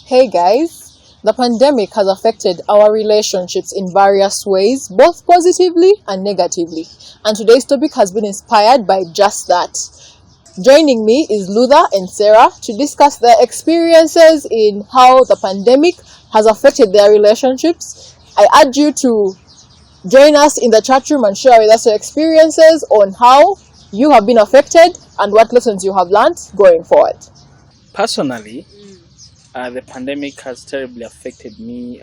Hey guys, the pandemic has affected our relationships in various ways, both positively and negatively. And today's topic has been inspired by just that. Joining me is Luther and Sera to discuss their experiences in how the pandemic has affected their relationships. I urge you to join us in the chat room and share with us your experiences on how you have been affected and what lessons you have learned going forward. Personally, the pandemic has terribly affected me.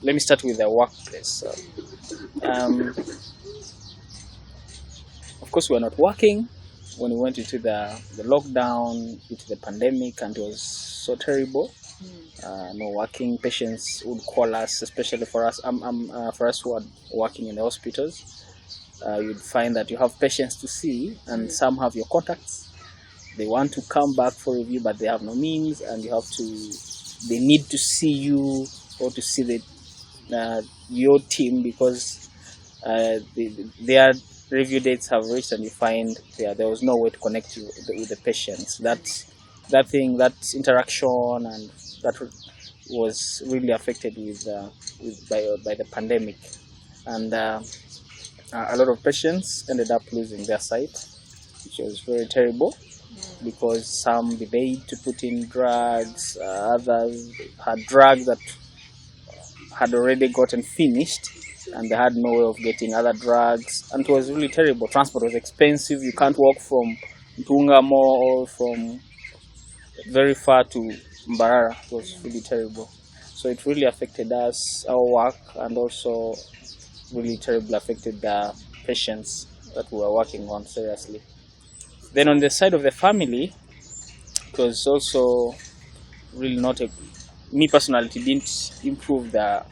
Let me start with the workplace. Of course, we were not working when we went into the lockdown, into the pandemic, and it was so terrible. No working. Patients would call us, especially for us. For us who are working in the hospitals, you'd find that you have patients to see, and some have your contacts. They want to come back for review, but they have no means, and they need to see you or to see your team because their review dates have reached, and you find there was no way to connect you with the patients. That interaction, and that was really affected by the pandemic, and a lot of patients ended up losing their sight, which was very terrible. Because some delayed to put in drugs, others had drugs that had already gotten finished and they had no way of getting other drugs, and it was really terrible. Transport was expensive. You can't walk from Uganda or from very far to Mbarara. It was really terrible. So it really affected us, our work, and also really terribly affected the patients that we were working on seriously. Then on the side of the family, it was also really not me personally, it didn't improve the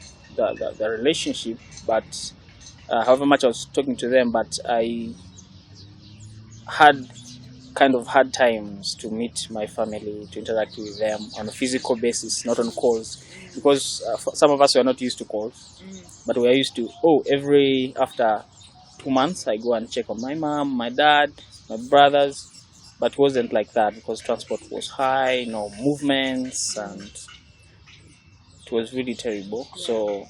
relationship, but however much I was talking to them, but I had kind of hard times to meet my family, to interact with them on a physical basis, not on calls, because some of us were not used to calls, but we are used to, after 2 months, I go and check on my mom, my dad, my brothers, but it wasn't like that because transport was high, no movements, and it was really terrible. So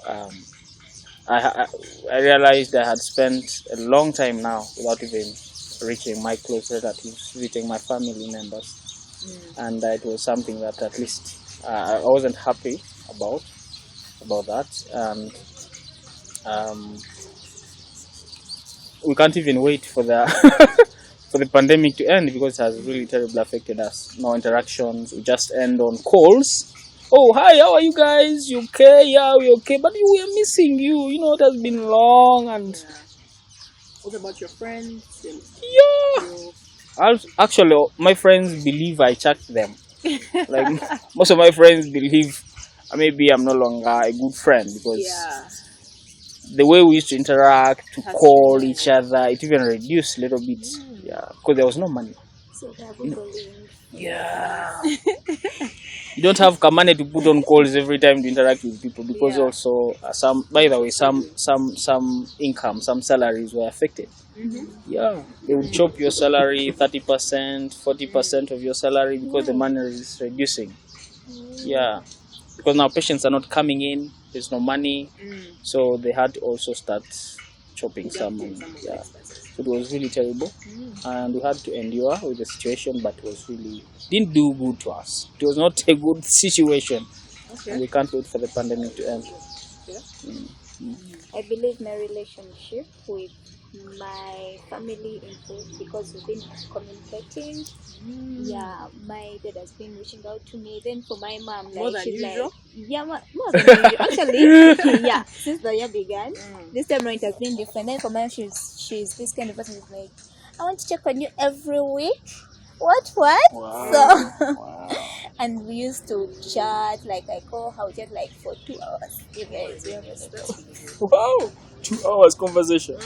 I realized I had spent a long time now without even reaching my close relatives, visiting my family members, and it was something that at least I wasn't happy about that, and we can't even wait for the for the pandemic to end because it has really terribly affected us. No interactions, we just end on calls. Oh, hi, how are you guys? You okay? Yeah, we okay. But we are missing you. You know, it has been long. And what about your friends? Yeah. Actually, my friends believe I checked them. Like most of my friends believe maybe I'm no longer a good friend because the way we used to interact, to call each other, it even reduced a little bit. Yeah, because there was no money. So bullying. Yeah. You don't have money to put on calls every time to interact with people because also some income, some salaries were affected. Yeah, they would chop your salary 30%, 40% of your salary because the money is reducing. Yeah, because now patients are not coming in. There's no money, so they had to also start chopping some money. Yeah, so it was really terrible, and we had to endure with the situation, but it was really didn't do good to us. It was not a good situation, and we can't wait for the pandemic to end. I believe my relationship with my family improved because we've been communicating. Yeah, my dad has been reaching out to me. Then for my mom, like, More than she's usual? like, yeah, more than usual. Actually, yeah, since the year began, this time around it has been different. Then for my mom, she's this kind of person who's like, I want to check on you every week. What? Wow. So, Wow. and we used to chat, like I call her chat like for 2 hours. You guys, you understand? Wow, 2 hours conversation.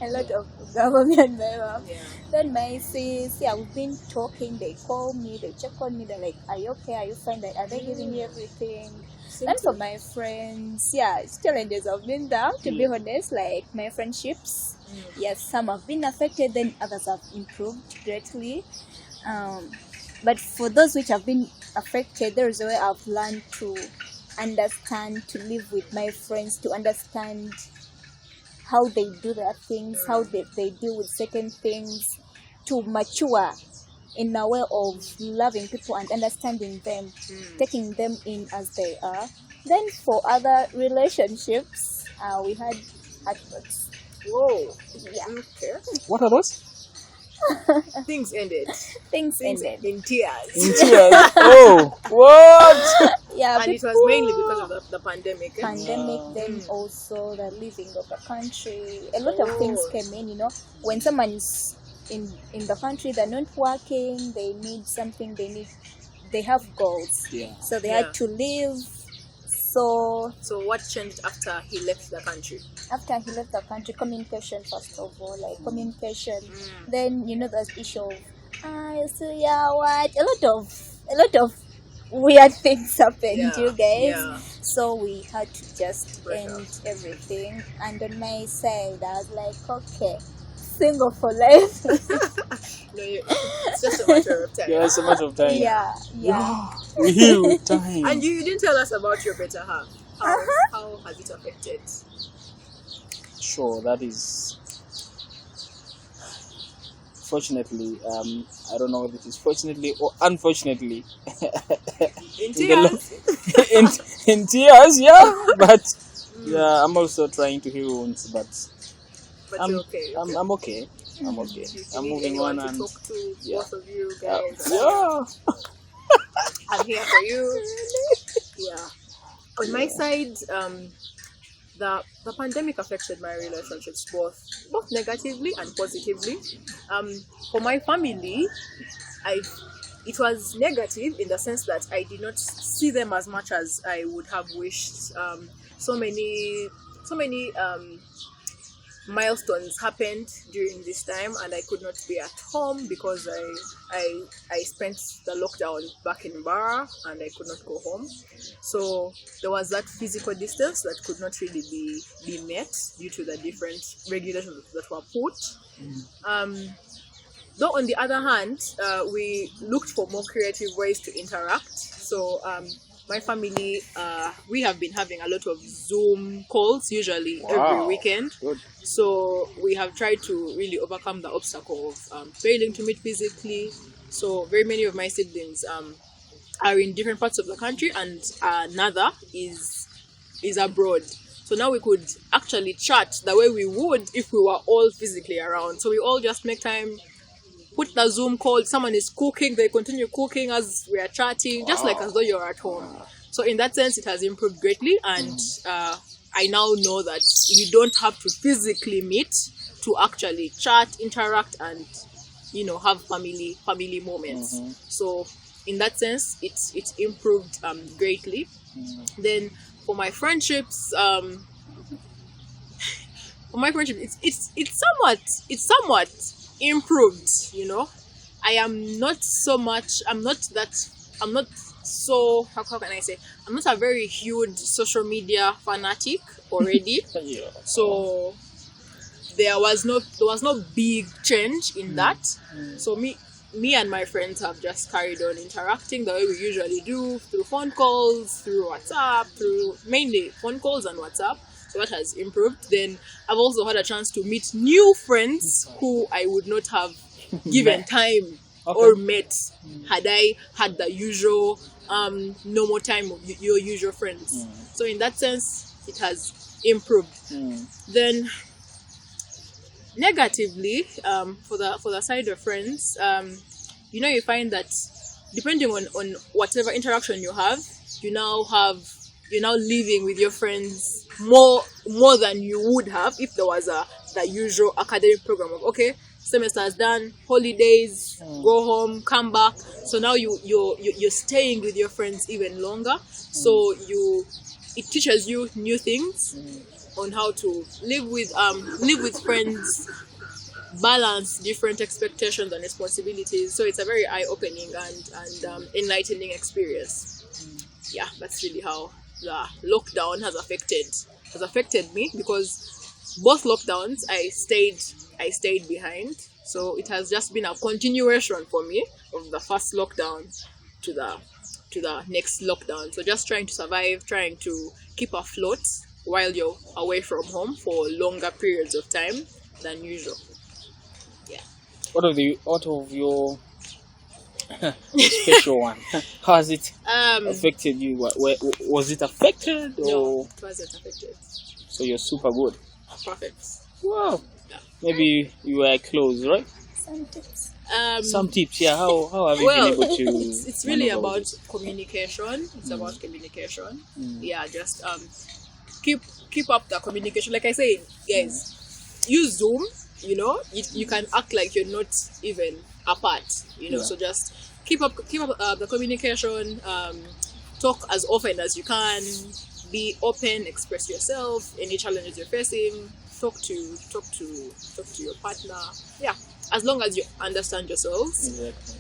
A lot of government and my mom. Then my sis, we've been talking. They call me, they check on me. They're like, "Are you okay? Are you fine? Are they giving you everything?" And for my friends, challenges have been there. To be honest, like my friendships, yes, some have been affected, then others have improved greatly. But for those which have been affected, there is a way I've learned to understand, to live with my friends, to understand how they do their things, how they deal with certain things, to mature in a way of loving people and understanding them, taking them in as they are. Then for other relationships, we had heartbreaks. Whoa. Yeah. Okay. What are those? Things ended. Things ended. In tears. In tears. Oh, what? Yeah, And it was mainly because of the pandemic. Pandemic, then also the leaving of the country. A lot of things came in, you know. When someone is in the country, they're not working, they need something, they have goals. Yeah. So they had to leave. So what changed after he left the country? After he left the country, communication first of all, like communication. Then you know the issue of what? A lot of weird things happened, you guys. Yeah. So we had to just end everything. And on my side, I was like, okay, single for life. No, it's just a matter of time. Yeah, it's a matter of time. Yeah. We heal with time. And you didn't tell us about your better half. How has it affected? Sure, that is. Fortunately, I don't know whether it is fortunately or unfortunately. In tears. in tears, yeah. But yeah, I'm also trying to heal wounds, but you're okay. I'm okay. I'm okay. I'm moving on to and talk to yeah. both of you guys. Yeah. I'm here for you. Yeah. On my side, the pandemic affected my relationships both negatively and positively. For my family, it was negative in the sense that I did not see them as much as I would have wished. So many milestones happened during this time, and I could not be at home because I spent the lockdown back in Mbarara and I could not go home. So there was that physical distance that could not really be met due to the different regulations that were put. Though on the other hand, we looked for more creative ways to interact. So my family, we have been having a lot of Zoom calls usually every weekend. Good. So we have tried to really overcome the obstacle of failing to meet physically. So very many of my siblings are in different parts of the country, and another is abroad. So now we could actually chat the way we would if we were all physically around. So we all just make time, put the Zoom call, someone is cooking, they continue cooking as we are chatting, just like as though you're at home. So in that sense, it has improved greatly, and I now know that we don't have to physically meet to actually chat, interact, and have family moments. So in that sense, it's improved greatly. Then for my friendships, it's somewhat improved. I'm not so, how can I say, I'm not a very huge social media fanatic already. Yeah. So there was no big change in that. So me and my friends have just carried on interacting the way we usually do, through phone calls, through WhatsApp, through mainly phone calls and WhatsApp. So that has improved. Then I've also had a chance to meet new friends who I would not have given time or met had I had the usual normal time of your usual friends. So in that sense, it has improved. Then negatively, for the side of friends, you find that depending on whatever interaction you have, you're now living with your friends more than you would have if there was the usual academic program of, okay, semester is done, holidays, go home, come back. So now you're staying with your friends even longer. So it teaches you new things on how to live with friends, balance different expectations and responsibilities. So it's a very eye-opening and enlightening experience. Yeah, that's really how the lockdown has affected me, because both lockdowns I stayed behind. So it has just been a continuation for me of the first lockdown to the next lockdown. So just trying to survive, trying to keep afloat while you're away from home for longer periods of time than usual. Yeah. Out of your special one, how has it affected you? Was it affected? Or? No, it wasn't affected. So you're super good. Perfect. Wow. Yeah. Maybe you were close, right? Some tips. Some tips, yeah. How have you been able to? It's really about communication. It's about communication. Yeah, just keep up the communication. Like I say, guys, use Zoom. You can act like you're not even apart. So just keep up the communication. Talk as often as you can. Be open. Express yourself. Any challenges you're facing. Talk to your partner. Yeah. As long as you understand yourselves. Exactly.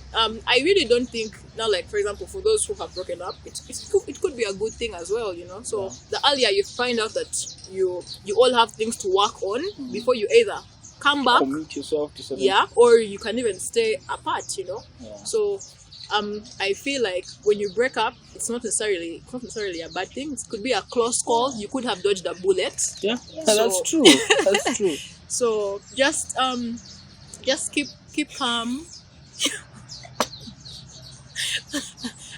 I really don't think now, like for example, for those who have broken up, it could be a good thing as well, So the earlier you find out that you all have things to work on before you either come back, commit yourself to something. yeah, or you can even stay apart, Yeah. So I feel like when you break up, it's not necessarily a bad thing. It could be a close call. You could have dodged a bullet. Yeah, So- that's true. That's true. So just keep calm.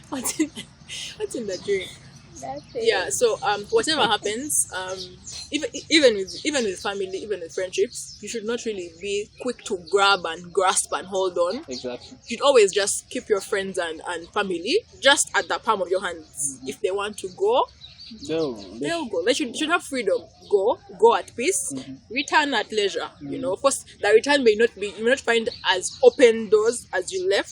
What's in the drink? That's it. Yeah. So whatever happens, even with family, even with friendships, you should not really be quick to grab and grasp and hold on. Exactly. You should always just keep your friends and family just at the palm of your hands. If they want to go, they'll go. They should have freedom. Go at peace. Return at leisure. Of course, the return you may not find as open doors as you left.